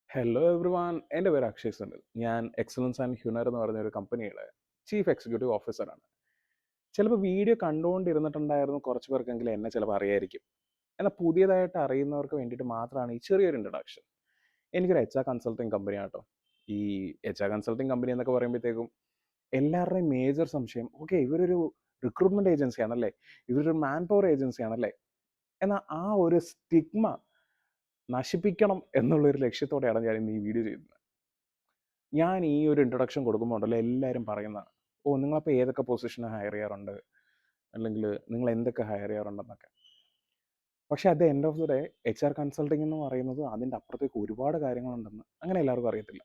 Hello every one, എൻ്റെ പേര് അക്ഷയ് സുനിൽ. ഞാൻ എക്സലൻസ് ആൻഡ് ഹ്യൂനർ എന്ന് പറഞ്ഞ ഒരു കമ്പനിയുടെ ചീഫ് എക്സിക്യൂട്ടീവ് ഓഫീസറാണ്. ചിലപ്പോൾ വീഡിയോ കണ്ടുകൊണ്ടിരുന്നിട്ടുണ്ടായിരുന്നു കുറച്ച് പേർക്കെങ്കിലും എന്നെ ചിലപ്പോൾ അറിയായിരിക്കും. എന്നാൽ പുതിയതായിട്ട് അറിയുന്നവർക്ക് വേണ്ടിയിട്ട് മാത്രമാണ് ഈ ചെറിയൊരു ഇൻട്രഡക്ഷൻ. എനിക്കൊരു എച്ച് ആർ കൺസൾട്ടിങ് കമ്പനിയാണ് കേട്ടോ. ഈ എച്ച് ആർ കൺസൾട്ടിങ് കമ്പനി എന്നൊക്കെ പറയുമ്പോഴത്തേക്കും എല്ലാവരുടെയും മേജർ സംശയം, ഓക്കെ ഇവരൊരു റിക്രൂട്ട്മെൻറ്റ് ഏജൻസി ആണല്ലേ, ഇവരൊരു മാൻ പവർ ഏജൻസി ആണല്ലേ. എന്നാൽ ആ ഒരു സ്റ്റിഗ്മ നശിപ്പിക്കണം എന്നുള്ളൊരു ലക്ഷ്യത്തോടെയാണ് ഞാൻ ഇന്ന് ഈ വീഡിയോ ചെയ്യുന്നത്. ഞാൻ ഈ ഒരു ഇൻട്രൊഡക്ഷൻ കൊടുക്കുമ്പോൾ ഉണ്ടല്ലോ എല്ലാവരും പറയുന്നതാണ്, ഓ നിങ്ങളപ്പോൾ ഏതൊക്കെ പൊസിഷന് ഹയർ ചെയ്യാറുണ്ട്, അല്ലെങ്കിൽ നിങ്ങൾ എന്തൊക്കെ ഹയർ ചെയ്യാറുണ്ടെന്നൊക്കെ. പക്ഷേ at the end of the day H R consulting എന്ന് പറയുന്നത് അതിൻ്റെ അപ്പുറത്തേക്ക് ഒരുപാട് കാര്യങ്ങളുണ്ടെന്ന് അങ്ങനെ എല്ലാവർക്കും അറിയത്തില്ല.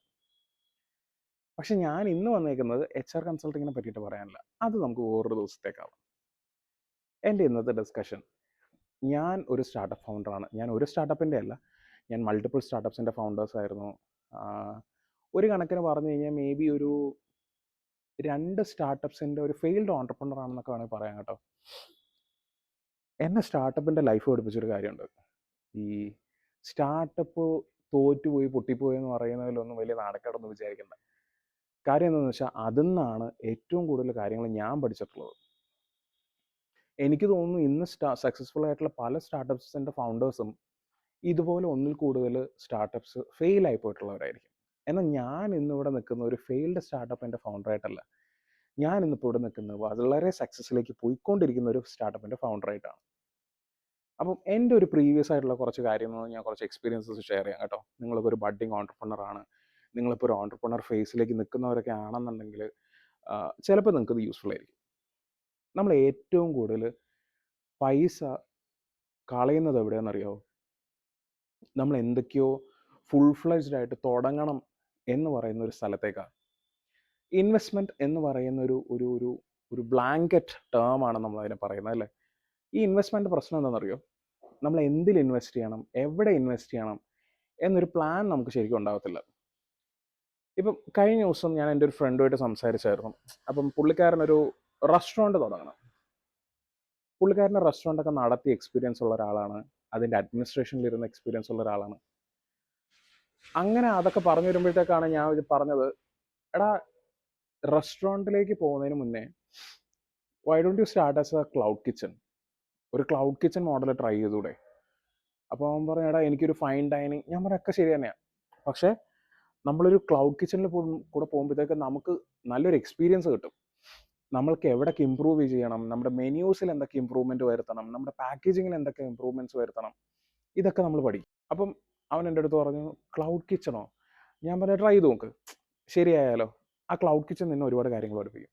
പക്ഷേ ഞാൻ ഇന്ന് വന്നേക്കുന്നത് എച്ച് ആർ കൺസൾട്ടിങ്ങിനെ പറ്റിയിട്ട് പറയാനില്ല, അത് നമുക്ക് വേറൊരു ദിവസത്തേക്കാവാം. എൻ്റെ ഇന്നത്തെ ഡിസ്കഷൻ, ഞാൻ ഒരു സ്റ്റാർട്ടപ്പ് ഫൗണ്ടറാണ്. ഞാൻ ഒരു സ്റ്റാർട്ടപ്പിൻ്റെ അല്ല, ഞാൻ മൾട്ടിപ്പിൾ സ്റ്റാർട്ടപ്പ്സിൻ്റെ ഫൗണ്ടേഴ്സ് ആയിരുന്നു. ഒരു കണക്കിന് പറഞ്ഞു കഴിഞ്ഞാൽ മേ ബി ഒരു 2 സ്റ്റാർട്ടപ്പ്സിൻ്റെ ഒരു ഫെയിൽഡ് ഓൺടർപ്രണർ ആണെന്നൊക്കെ വേണമെങ്കിൽ പറയാം കേട്ടോ. എന്നെ സ്റ്റാർട്ടപ്പിൻ്റെ ലൈഫ് പഠിപ്പിച്ചൊരു കാര്യമുണ്ട്. ഈ സ്റ്റാർട്ടപ്പ് തോറ്റുപോയി പൊട്ടിപ്പോയി എന്ന് പറയുന്നതിലൊന്നും വലിയ നാണക്കേടൊന്നും വിചാരിക്കണ്ട. കാര്യം എന്താണെന്ന് വെച്ചാൽ അതിൽ നിന്നാണ് ഏറ്റവും കൂടുതൽ കാര്യങ്ങൾ ഞാൻ പഠിച്ചിട്ടുള്ളത്. എനിക്ക് തോന്നുന്നു ഇന്ന് സക്സസ്ഫുൾ ആയിട്ടുള്ള പല സ്റ്റാർട്ടപ്പ്സിൻ്റെ ഫൗണ്ടേഴ്സും ഇതുപോലെ ഒന്നിൽ കൂടുതൽ സ്റ്റാർട്ടപ്പ്സ് ഫെയിൽ ആയി പോയിട്ടുള്ളവരായിരിക്കും. എന്നാൽ ഞാൻ ഇന്നിവിടെ നിൽക്കുന്ന ഒരു ഫെയിൽഡ് സ്റ്റാർട്ടപ്പിൻ്റെ ഫൗണ്ടറായിട്ടല്ല, ഞാൻ ഇന്നിപ്പോൾ ഇവിടെ നിൽക്കുന്നത് വളരെ സക്സസ്സിലേക്ക് പോയിക്കൊണ്ടിരിക്കുന്ന ഒരു സ്റ്റാർട്ടപ്പിൻ്റെ ഫൗണ്ടറായിട്ടാണ്. അപ്പം എൻ്റെ ഒരു പ്രീവിയസ് ആയിട്ടുള്ള കുറച്ച് കാര്യങ്ങൾ ഞാൻ കുറച്ച് എക്സ്പീരിയൻസസ് ഷെയർ ചെയ്യാം കേട്ടോ. നിങ്ങളിപ്പോൾ ഒരു ബഡ്ഡിങ് ഓൺടർപ്രണർ ആണ്, നിങ്ങളിപ്പോൾ ഒരു ഓൺടർപ്രണർ ഫേസിലേക്ക് നിൽക്കുന്നവരൊക്കെ ആണെന്നുണ്ടെങ്കിൽ ചിലപ്പോൾ നിങ്ങൾക്ക് ഇത് യൂസ്ഫുൾ ആയിരിക്കും. നമ്മൾ ഏറ്റവും കൂടുതൽ പൈസ കളയുന്നത് എവിടെയാണെന്നറിയാമോ? നമ്മൾ എന്തൊക്കെയോ ഫുൾ ഫ്ലെഡ്ജ്ഡ് ആയിട്ട് തുടങ്ങണം എന്ന് പറയുന്ന ഒരു സ്ഥലത്തേക്കാണ്. ഇൻവെസ്റ്റ്മെൻറ്റ് എന്ന് പറയുന്ന ഒരു ഒരു ഒരു ഒരു ബ്ലാങ്കറ്റ് ടേമാണ് നമ്മൾ അതിനെ പറയുന്നത് അല്ലേ. ഈ ഇൻവെസ്റ്റ്മെൻറ്റ് പ്രശ്നം എന്താണെന്നറിയോ? നമ്മൾ എന്തിൽ ഇൻവെസ്റ്റ് ചെയ്യണം, എവിടെ ഇൻവെസ്റ്റ് ചെയ്യണം എന്നൊരു പ്ലാൻ നമുക്ക് ശരിക്കും ഉണ്ടാകത്തില്ല. ഇപ്പം കഴിഞ്ഞ ദിവസം ഞാൻ എൻ്റെ ഒരു ഫ്രണ്ടുമായിട്ട് സംസാരിച്ചായിരുന്നു. അപ്പം പുള്ളിക്കാരനൊരു റെസ്റ്റോറൻറ്റ് തുടങ്ങണം. പുള്ളിക്കാരൻ്റെ റെസ്റ്റോറൻറ്റൊക്കെ നടത്തി എക്സ്പീരിയൻസ് ഉള്ള ഒരാളാണ്, അതിൻ്റെ അഡ്മിനിസ്ട്രേഷനിലിരുന്ന എക്സ്പീരിയൻസ് ഉള്ള ഒരാളാണ്. അങ്ങനെ അതൊക്കെ പറഞ്ഞു വരുമ്പോഴത്തേക്കാണ് ഞാൻ ഇത് പറഞ്ഞത്, എടാ റെസ്റ്റോറൻറ്റിലേക്ക് പോകുന്നതിന് മുന്നേ why don't you start as A cloud kitchen, ഒരു ക്ലൗഡ് കിച്ചൺ മോഡൽ ട്രൈ ചെയ്തൂടെ. അപ്പോൾ അവൻ പറഞ്ഞു, എടാ എനിക്കൊരു ഫൈൻ ഡൈനിങ്. ഞാൻ പറഞ്ഞൊക്കെ ശരി തന്നെയാണ്, പക്ഷേ നമ്മളൊരു ക്ലൗഡ് കിച്ചണിൽ കൂടെ പോകുമ്പോഴത്തേക്ക് നമുക്ക് നല്ലൊരു എക്സ്പീരിയൻസ് കിട്ടും. നമ്മൾക്ക് എവിടെയൊക്കെ ഇമ്പ്രൂവ് ചെയ്യണം, നമ്മുടെ മെന്യൂസിൽ എന്തൊക്കെ ഇമ്പ്രൂവ്മെൻറ്റ് വരുത്തണം, നമ്മുടെ പാക്കേജിങ്ങിൽ എന്തൊക്കെ ഇമ്പ്രൂവ്മെൻറ്റ്സ് വരുത്തണം, ഇതൊക്കെ നമ്മൾ പഠിക്കും. അപ്പം അവൻ എൻ്റെ അടുത്ത് പറഞ്ഞു, ക്ലൗഡ് കിച്ചണോ? ഞാൻ പറഞ്ഞു ട്രൈ ചെയ്ത് നോക്ക്, ശരിയായാലോ. ആ ക്ലൗഡ് കിച്ചൺ നിന്നെ ഒരുപാട് കാര്യങ്ങൾ പഠിപ്പിക്കും.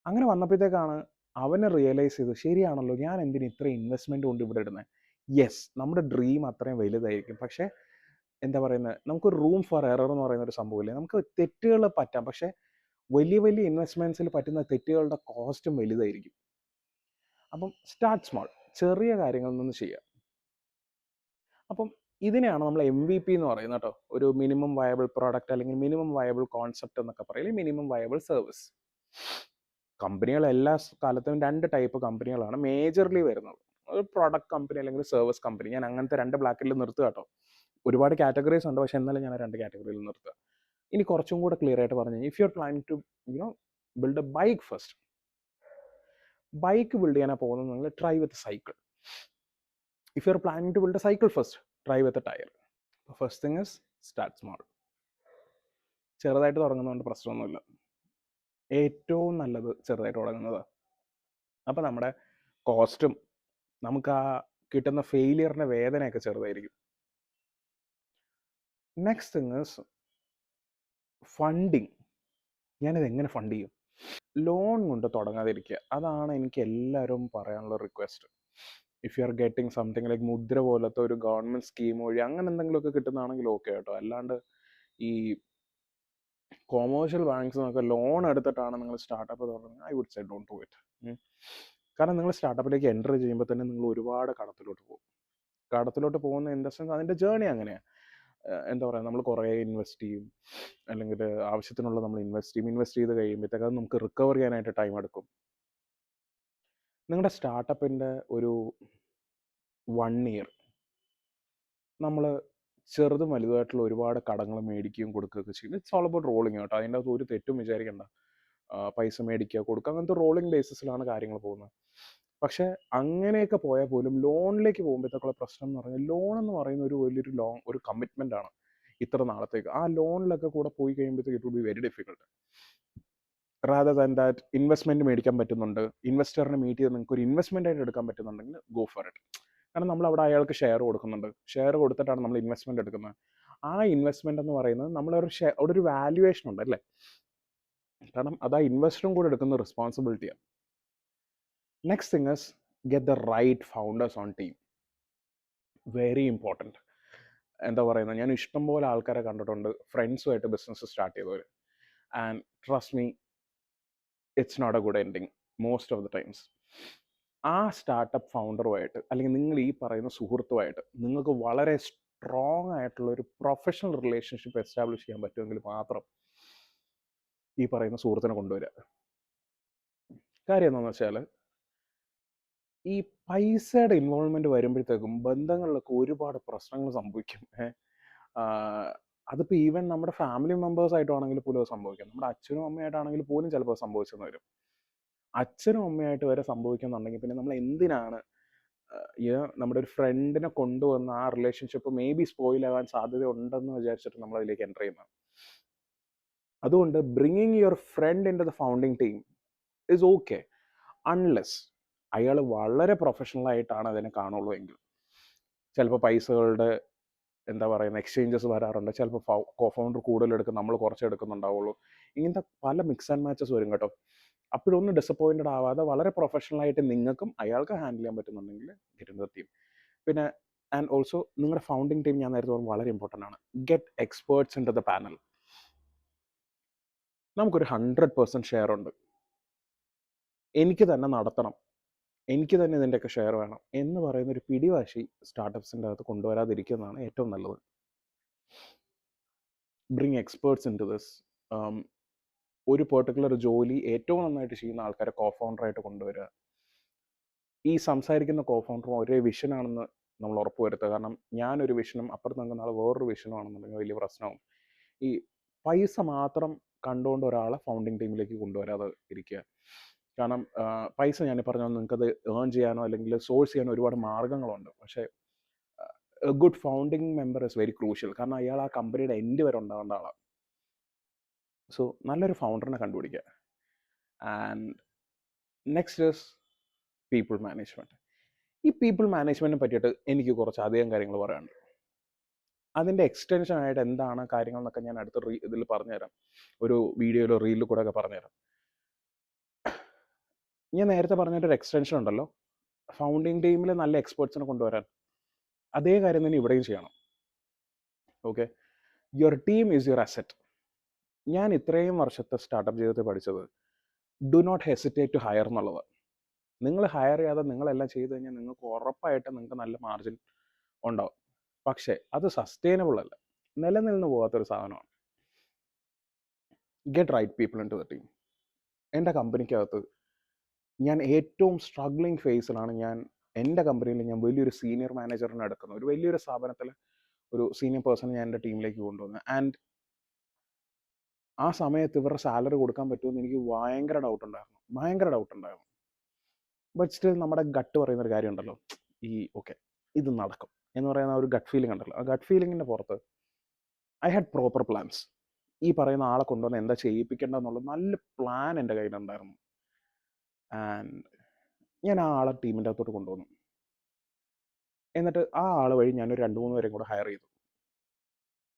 അങ്ങനെ വന്നപ്പോഴത്തേക്കാണ് അവനെ റിയലൈസ് ചെയ്ത്, ശരിയാണല്ലോ ഞാൻ എന്തിന് ഇത്ര ഇൻവെസ്റ്റ്മെൻറ്റ് കൊണ്ട് ഇവിടെ ഇടുന്നത്. യെസ്, നമ്മുടെ ഡ്രീം അത്രയും വലുതായിരിക്കും, പക്ഷേ എന്താ പറയുന്നത്, നമുക്കൊരു റൂം ഫോർ എറർ എന്ന് പറയുന്ന ഒരു സംഭവമില്ലേ. നമുക്ക് തെറ്റുകൾ പറ്റാം, പക്ഷേ വലിയ വലിയ ഇൻവെസ്റ്റ്മെൻറ്റ്സിൽ പറ്റുന്ന തെറ്റുകളുടെ കോസ്റ്റും വലുതായിരിക്കും. അപ്പം സ്റ്റാർട്ട് സ്മോൾ, ചെറിയ കാര്യങ്ങളിൽ നിന്ന് ചെയ്യുക. അപ്പം ഇതിനെയാണ് നമ്മൾ MVP എന്ന് പറയുന്നത് കേട്ടോ. ഒരു മിനിമം വയബിൾ പ്രോഡക്റ്റ് അല്ലെങ്കിൽ മിനിമം വയബിൾ കോൺസെപ്റ്റ് എന്നൊക്കെ പറയും, മിനിമം വയബിൾ സർവീസ്. കമ്പനികൾ എല്ലാ കാലത്തും 2 ടൈപ്പ് കമ്പനികളാണ് മേജർലി വരുന്നത്. ഒരു പ്രൊഡക്റ്റ് കമ്പനി അല്ലെങ്കിൽ സർവീസ് കമ്പനി. ഞാൻ അങ്ങനത്തെ 2 ബ്ലാക്കിൽ നിർത്തുക കേട്ടോ. ഒരുപാട് കാറ്റഗറീസ് ഉണ്ട്, പക്ഷേ എന്നാലും ഞാൻ 2 കാറ്റഗറിയിൽ നിർത്തുക. ഇനി കുറച്ചും കൂടെ ക്ലിയർ ആയിട്ട് പറഞ്ഞു കഴിഞ്ഞാൽ, if you are planning to build a bike first, bike build ചെയ്യാനാണ് പോകുന്നതെങ്കിൽ try with cycle. If you are planning to build a cycle first, try with a tyre. First thing is start small. ചെറുതായിട്ട് തുടങ്ങുന്നതുകൊണ്ട് പ്രശ്നമൊന്നുമില്ല, ഏറ്റവും നല്ലത് ചെറുതായിട്ട് തുടങ്ങുന്നതാണ്. അപ്പോൾ നമ്മുടെ കോസ്റ്റും നമുക്ക് ആ കിട്ടുന്ന ഫെയിലിയറിൻ്റെ വേദനയൊക്കെ ചെറുതായിരിക്കും. Next thing is funding. ഞാനിത് എങ്ങനെ ഫണ്ട് ചെയ്യും? ലോൺ കൊണ്ട് തുടങ്ങാതിരിക്കുക, അതാണ് എനിക്ക് എല്ലാവരും പറയാനുള്ള request. If you are getting something like മുദ്ര പോലത്തെ ഒരു ഗവൺമെൻറ് സ്കീം വഴി അങ്ങനെ എന്തെങ്കിലുമൊക്കെ കിട്ടുന്നതാണെങ്കിൽ ഓക്കെ കേട്ടോ. അല്ലാണ്ട് ഈ കൊമേഴ്ഷ്യൽ ബാങ്ക്സ് എന്നൊക്കെ ലോൺ എടുത്തിട്ടാണ് നിങ്ങൾ സ്റ്റാർട്ടപ്പ് തുടങ്ങുന്നത്, I would say don't do it. കാരണം നിങ്ങൾ സ്റ്റാർട്ടപ്പിലേക്ക് എൻ്റർ ചെയ്യുമ്പോൾ തന്നെ നിങ്ങൾ ഒരുപാട് കടത്തിലോട്ട് പോകും. കടത്തിലോട്ട് പോകുന്ന ഇൻ ദ സെൻസ് അതിൻ്റെ ജേർണി അങ്ങനെയാണ്. എന്താ പറയുക, നമ്മൾ കുറേ ഇൻവെസ്റ്റ് ചെയ്യും, അല്ലെങ്കിൽ ആവശ്യത്തിനുള്ള നമ്മൾ ഇൻവെസ്റ്റ് ചെയ്ത് കഴിയുമ്പോഴത്തേക്ക് അത് നമുക്ക് റിക്കവർ ചെയ്യാനായിട്ട് ടൈം എടുക്കും. നിങ്ങളുടെ സ്റ്റാർട്ടപ്പിൻ്റെ ഒരു 1 ഇയർ നമ്മൾ ചെറുതും വലുതായിട്ടുള്ള ഒരുപാട് കടങ്ങൾ മേടിക്കുകയും കൊടുക്കുകയൊക്കെ ചെയ്യും. ഇറ്റ്സ് ഓൾ അബൌട്ട് റോളിങ് കേട്ടോ. അതിൻ്റെ അകത്ത് ഒരു തെറ്റും വിചാരിക്കേണ്ട. പൈസ മേടിക്കുക, കൊടുക്കുക, അങ്ങനത്തെ റോളിംഗ് ബേസിസിലാണ് കാര്യങ്ങൾ പോകുന്നത്. പക്ഷേ അങ്ങനെയൊക്കെ പോയാൽ പോലും ലോണിലേക്ക് പോകുമ്പോഴത്തേക്കുള്ള പ്രശ്നം എന്ന് പറഞ്ഞാൽ, ലോൺ എന്ന് പറയുന്ന ഒരു വലിയൊരു ഒരു കമ്മിറ്റ്മെൻ്റ് ആണ് ഇത്ര നാളത്തേക്ക്. ആ ലോണിലൊക്കെ കൂടെ പോയി കഴിയുമ്പോഴത്തേക്ക് it will be very difficult. Rather than that investment മേടിക്കാൻ പറ്റുന്നുണ്ട്, ഇൻവെസ്റ്ററിനെ മീറ്റ് ചെയ്ത് നിങ്ങൾക്ക് ഒരു ഇൻവെസ്റ്റ്മെൻ്റ് ആയിട്ട് എടുക്കാൻ പറ്റുന്നുണ്ടെങ്കിൽ ഗോ ഫോർ ഇറ്റ്. കാരണം നമ്മൾ അവിടെ അയാൾക്ക് ഷെയർ കൊടുക്കുന്നുണ്ട്, ഷെയർ കൊടുത്തിട്ടാണ് നമ്മൾ ഇൻവെസ്റ്റ്മെൻറ്റ് എടുക്കുന്നത്. ആ ഇൻവെസ്റ്റ്മെൻറ്റ് എന്ന് പറയുന്നത് നമ്മളൊരു അവിടെ ഒരു വാല്യുവേഷൻ ഉണ്ട് അല്ലേ? കാരണം അത് ആ ഇൻവെസ്റ്ററും കൂടെ എടുക്കുന്ന റെസ്പോൺസിബിലിറ്റിയാണ്. Next thing is get the right founders on team. Very important. എന്താ പറയുന്നത്, ഞാൻ ഇഷ്ടംപോലെ ആൾക്കാരെ കണ്ടിട്ടുണ്ട് ഫ്രണ്ട്സുമായിട്ട് ബിസിനസ് സ്റ്റാർട്ട് ചെയ്തവർ. And trust me, it's not a good ending most of the times. ആ സ്റ്റാർട്ടപ്പ് ഫൗണ്ടറുമായിട്ട് അല്ലെങ്കിൽ നിങ്ങൾ ഈ പറയുന്ന സുഹൃത്തുമായിട്ട് നിങ്ങൾക്ക് വളരെ സ്ട്രോങ് ആയിട്ടുള്ള ഒരു പ്രൊഫഷണൽ റിലേഷൻഷിപ്പ് എസ്റ്റാബ്ലിഷ് ചെയ്യാൻ പറ്റുമെങ്കിൽ മാത്രം ഈ പറയുന്ന സുഹൃത്തിനെ കൊണ്ടുവരിക. കാര്യം എന്താണെന്ന് വെച്ചാൽ, ഈ പൈസയുടെ ഇൻവോൾവ്മെൻറ്റ് വരുമ്പോഴത്തേക്കും ബന്ധങ്ങളിലൊക്കെ ഒരുപാട് പ്രശ്നങ്ങൾ സംഭവിക്കും. അതിപ്പോൾ ഈവൻ നമ്മുടെ ഫാമിലി മെമ്പേഴ്സായിട്ടാണെങ്കിൽ പോലും അത് സംഭവിക്കാം. നമ്മുടെ അച്ഛനും അമ്മയായിട്ടാണെങ്കിൽ പോലും ചിലപ്പോൾ സംഭവിച്ചെന്ന് വരും. അച്ഛനും അമ്മയായിട്ട് വരെ സംഭവിക്കുന്നുണ്ടെങ്കിൽ പിന്നെ നമ്മൾ എന്തിനാണ് നമ്മുടെ ഒരു ഫ്രണ്ടിനെ കൊണ്ടുവന്ന് ആ റിലേഷൻഷിപ്പ് മേ ബി സ്പോയിൽ ആകാൻ സാധ്യത ഉണ്ടെന്ന് വിചാരിച്ചിട്ട് നമ്മൾ അതിലേക്ക് എൻ്റർ ചെയ്യുന്നത്. അതുകൊണ്ട് bringing your friend into the founding team is okay, unless അയാൾ വളരെ പ്രൊഫഷണൽ ആയിട്ടാണ് അതിനെ കാണുള്ളൂ എങ്കിൽ. ചിലപ്പോൾ പൈസകളുടെ എന്താ പറയുന്നത് എക്സ്ചേഞ്ചസ് വരാറുണ്ട്. ചിലപ്പോൾ കോ ഫൗണ്ടർ കൂടുതലെടുക്കും, നമ്മൾ കുറച്ച് എടുക്കുന്നുണ്ടാവുള്ളൂ. ഇങ്ങനത്തെ പല മിക്സ് ആൻഡ് മാച്ചസ് വരും കേട്ടോ. അപ്പോഴൊന്നും ഡിസപ്പോയിൻറ്റഡ് ആവാതെ വളരെ പ്രൊഫഷണലായിട്ട് നിങ്ങൾക്കും അയാൾക്ക് ഹാൻഡിൽ ചെയ്യാൻ പറ്റുന്നുണ്ടെങ്കിൽ ഗെറ്റ് ഇൻ ദ ടീം. പിന്നെ ആൻഡ് ഓൾസോ നിങ്ങളുടെ ഫൗണ്ടിങ് ടീം ഞാൻ നേരത്തെ പറഞ്ഞത് വളരെ ഇമ്പോർട്ടൻ്റ് ആണ്. Get experts into the panel. നമുക്കൊരു 100% ഷെയർ ഉണ്ട്, എനിക്ക് തന്നെ നടത്തണം, എനിക്ക് തന്നെ ഇതിൻ്റെയൊക്കെ ഷെയർ വേണം എന്ന് പറയുന്നൊരു പിടിവാശി സ്റ്റാർട്ടപ്സിൻ്റെ അകത്ത് കൊണ്ടുവരാതിരിക്കുന്നതാണ് ഏറ്റവും നല്ലത്. Bring experts into this. ഒരു പെർട്ടിക്കുലർ ജോലി ഏറ്റവും നന്നായിട്ട് ചെയ്യുന്ന ആൾക്കാരെ കോ ഫൗണ്ടറായിട്ട് കൊണ്ടുവരിക. ഈ സംസാരിക്കുന്ന കോ ഫൗണ്ടറും ഒരേ വിഷനാണെന്ന് നമ്മൾ ഉറപ്പുവരുത്തുക. കാരണം ഞാനൊരു വിഷനും അപ്പുറത്ത് നിൽക്കുന്ന ആൾ വേറൊരു വിഷനും ആണെന്നുണ്ടെങ്കിൽ വലിയ പ്രശ്നമാവും. ഈ പൈസ മാത്രം കണ്ടുകൊണ്ട് ഒരാളെ ഫൗണ്ടിങ് ടീമിലേക്ക് കൊണ്ടുവരാതെ ഇരിക്കുക. കാരണം പൈസ ഞാൻ പറഞ്ഞാൽ നിങ്ങൾക്കത് ഏൺ ചെയ്യാനോ അല്ലെങ്കിൽ സോഴ്സ് ചെയ്യാനോ ഒരുപാട് മാർഗ്ഗങ്ങളുണ്ട്. പക്ഷേ A good founding member is very crucial. കാരണം അയാൾ ആ കമ്പനിയുടെ എൻഡ് വരെ ഉണ്ടാവേണ്ട ആളാണ്. സോ നല്ലൊരു ഫൗണ്ടറിനെ കണ്ടുപിടിക്കുക. And next is people management. ഈ പീപ്പിൾ മാനേജ്മെൻറ്റിനെ പറ്റിയിട്ട് എനിക്ക് കുറച്ച് അധികം കാര്യങ്ങൾ പറയാനുണ്ട്. അതിൻ്റെ എക്സ്റ്റൻഷനായിട്ട് എന്താണ് കാര്യങ്ങൾ എന്നൊക്കെ ഞാൻ അടുത്ത ഇതിൽ പറഞ്ഞുതരാം, ഒരു വീഡിയോയിലോ റീലിൽ കൂടെ ഒക്കെ പറഞ്ഞുതരാം. ഞാൻ നേരത്തെ പറഞ്ഞൊരു എക്സ്റ്റൻഷൻ ഉണ്ടല്ലോ, ഫൗണ്ടിങ് ടീമിൽ നല്ല എക്സ്പേർട്സിനെ കൊണ്ടുവരാൻ. അതേ കാര്യം തന്നെ ഇവിടെയും ചെയ്യണം. Okay, your team is your asset. ഞാൻ ഇത്രയും വർഷത്തെ സ്റ്റാർട്ടപ്പ് ജീവിതത്തിൽ പഠിച്ചത് do not hesitate to hire എന്നുള്ളത്. നിങ്ങൾ ഹയർ ചെയ്യാതെ നിങ്ങളെല്ലാം ചെയ്ത് കഴിഞ്ഞാൽ നിങ്ങൾക്ക് ഉറപ്പായിട്ട് നിങ്ങൾക്ക് നല്ല മാർജിൻ ഉണ്ടാവും. പക്ഷേ അത് സസ്റ്റൈനബിൾ അല്ല, നിലനിന്ന് പോകാത്തൊരു സാധനമാണ്. Get right people in to the team. എൻ്റെ കമ്പനിക്കകത്ത് ഞാൻ ഏറ്റവും സ്ട്രഗ്ലിംഗ് ഫേസിലാണ്. എൻ്റെ കമ്പനിയിൽ ഞാൻ വലിയൊരു സീനിയർ മാനേജറിനെ എടുക്കുന്നു. ഒരു വലിയൊരു സ്ഥാപനത്തിൽ ഒരു സീനിയർ പേഴ്സണെ ഞാൻ എൻ്റെ ടീമിലേക്ക് കൊണ്ടുവന്നു. ആൻഡ് ആ സമയത്ത് ഇവരുടെ സാലറി കൊടുക്കാൻ പറ്റുമെന്ന് എനിക്ക് ഭയങ്കര ഡൗട്ട് ഉണ്ടായിരുന്നു. ബട്ട് സ്റ്റിൽ നമ്മുടെ ഗട്ട് പറയുന്നൊരു കാര്യം ഉണ്ടല്ലോ, ഈ ഓക്കെ ഇത് നടക്കും എന്ന് പറയുന്ന ഒരു ഗട്ട് ഫീലിംഗ് ഉണ്ടല്ലോ. ആ ഗട്ട് ഫീലിങ്ങിൻ്റെ പുറത്ത് ഐ ഹാഡ് പ്രോപ്പർ പ്ലാൻസ്. ഈ പറയുന്ന ആളെ കൊണ്ടുവന്ന് എന്താ ചെയ്യിപ്പിക്കേണ്ടതെന്നുള്ള നല്ല പ്ലാൻ എൻ്റെ കയ്യിലുണ്ടായിരുന്നു. ആൻഡ് ഞാൻ ആ ആളെ ടീമിൻ്റെ അകത്തോട്ട് കൊണ്ടുവന്നു. എന്നിട്ട് ആ ആൾ വഴി ഞാനൊരു 2-3 പേരെയും കൂടെ ഹയർ ചെയ്തു.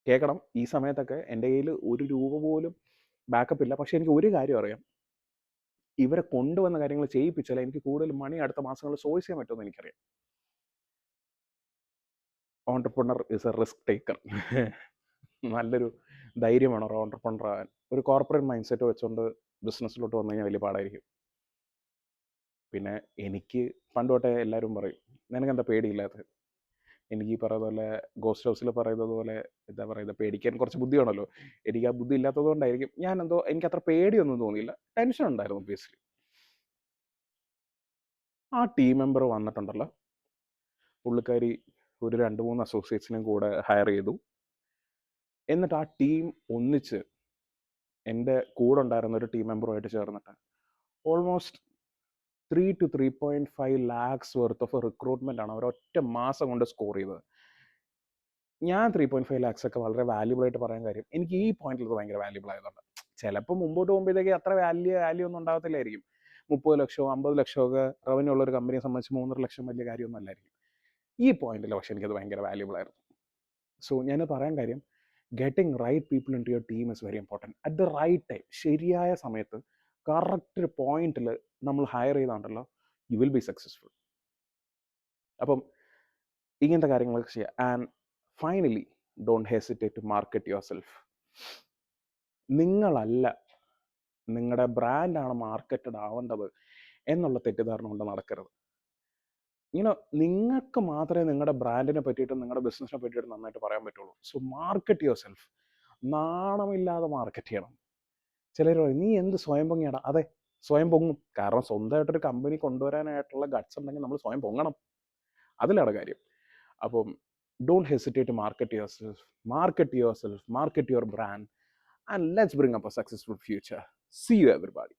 കേൾക്കണം, ഈ സമയത്തൊക്കെ എൻ്റെ കയ്യിൽ ഒരു രൂപ പോലും ബാക്കപ്പ് ഇല്ല. പക്ഷേ എനിക്ക് ഒരു കാര്യം അറിയാം, ഇവരെ കൊണ്ടുവന്ന കാര്യങ്ങൾ ചെയ്യിപ്പിച്ചാൽ എനിക്ക് കൂടുതൽ മണി അടുത്ത മാസങ്ങളിൽ സോഴ്സ് ചെയ്യാൻ പറ്റുമെന്ന് എനിക്കറിയാം. Entrepreneur is A risk taker. നല്ലൊരു ധൈര്യമാണ് ഒരു ഓൺട്രപ്രണർ ആകാൻ. ഒരു കോർപ്പറേറ്റ് മൈൻഡ് സെറ്റ് വെച്ചുകൊണ്ട് ബിസിനസ്സിലോട്ട് വന്നു കഴിഞ്ഞാൽ വലിയ പാടായിരിക്കും. പിന്നെ എനിക്ക് പണ്ട് തൊട്ടേ എല്ലാവരും പറയും, നിനക്കെന്താ പേടിയില്ലാത്തത്? എനിക്ക് ഈ പറയുന്ന പോലെ ഗോസ്റ്റ് ഹൗസിൽ പറയുന്നത് പോലെ എന്താ പറയുന്നത്, പേടിക്കാൻ കുറച്ച് ബുദ്ധിയാണല്ലോ. എനിക്ക് ആ ബുദ്ധി ഇല്ലാത്തത് കൊണ്ടായിരിക്കും എനിക്ക് അത്ര പേടിയൊന്നും തോന്നിയില്ല. ടെൻഷൻ ഉണ്ടായിരുന്നു ഒബ്വിയസ്ലി. ആ ടീം മെമ്പർ വന്നിട്ടുണ്ടല്ലോ, പുള്ളിക്കാരി ഒരു 2-3 അസോസിയേറ്റ്സിനെയും കൂടെ ഹയർ ചെയ്തു. എന്നിട്ട് ആ ടീം ഒന്നിച്ച് എൻ്റെ കൂടെ ഉണ്ടായിരുന്ന ഒരു ടീം മെമ്പറുമായിട്ട് ചേർന്നിട്ട് almost 3 to 3.5 lakhs worth of recruitment ആണ് അവർ ഒറ്റ മാസം കൊണ്ട് സ്കോർ ചെയ്തത്. ഞാൻ 3.5 lakhs ഒക്കെ വളരെ വാല്യുബിൾ ആയിട്ട് പറയാൻ കാര്യം എനിക്ക് ഈ പോയിന്റിൽ ഇത് ഭയങ്കര വാല്യുബിൾ ആയതുകൊണ്ട്. ചിലപ്പോൾ മുമ്പോട്ട് പോകുമ്പോഴത്തേക്ക് അത്ര വാല്യൂ ഒന്നും ഉണ്ടാകത്തില്ലായിരിക്കും. 30 ലക്ഷമോ 50 ലക്ഷമോ ഒക്കെ റവന്യൂ ഉള്ള ഒരു കമ്പനിയെ സംബന്ധിച്ച് 3.5 ലക്ഷം വലിയ കാര്യമൊന്നും അല്ലായിരിക്കും. ഈ പോയിന്റിൽ പക്ഷേ എനിക്കത് ഭയങ്കര വാല്യുബിൾ ആയിരുന്നു. സോ ഞാൻ പറയാൻ കാര്യം, getting right people in to your team is very important. At the right time, ശരിയായ സമയത്ത് കറക്റ്റ് ഒരു പോയിന്റിൽ നമ്മൾ ഹയർ ചെയ്താണ്ടല്ലോ, യു വിൽ ബി സക്സസ്ഫുൾ. അപ്പം ഇങ്ങനത്തെ കാര്യങ്ങളൊക്കെ ചെയ്യുക. And finally, don't hesitate to market yourself. നിങ്ങളല്ല, നിങ്ങളുടെ ബ്രാൻഡാണ് മാർക്കറ്റഡ് ആവേണ്ടത് എന്നുള്ള തെറ്റിദ്ധാരണ കൊണ്ട് നടക്കരുത്. ഇങ്ങനെ നിങ്ങൾക്ക് മാത്രമേ നിങ്ങളുടെ ബ്രാൻഡിനെ പറ്റിയിട്ടും നിങ്ങളുടെ ബിസിനസ്സിനെ പറ്റിയിട്ടും നന്നായിട്ട് പറയാൻ പറ്റുള്ളൂ. So market yourself. നാണമില്ലാതെ മാർക്കറ്റ് ചെയ്യണം. ചിലർ പറയും, നീ എന്ത് സ്വയം പൊങ്ങിയാടാ? അതെ, സ്വയം പൊങ്ങും. കാരണം സ്വന്തമായിട്ടൊരു കമ്പനി കൊണ്ടുവരാനായിട്ടുള്ള ഗട്ട്സ് ഉണ്ടെങ്കിൽ നമ്മൾ സ്വയം പൊങ്ങണം. അതിലാണ് കാര്യം. അപ്പം don't hesitate to market yourself, market your brand, and let's bring up a successful future. See you everybody.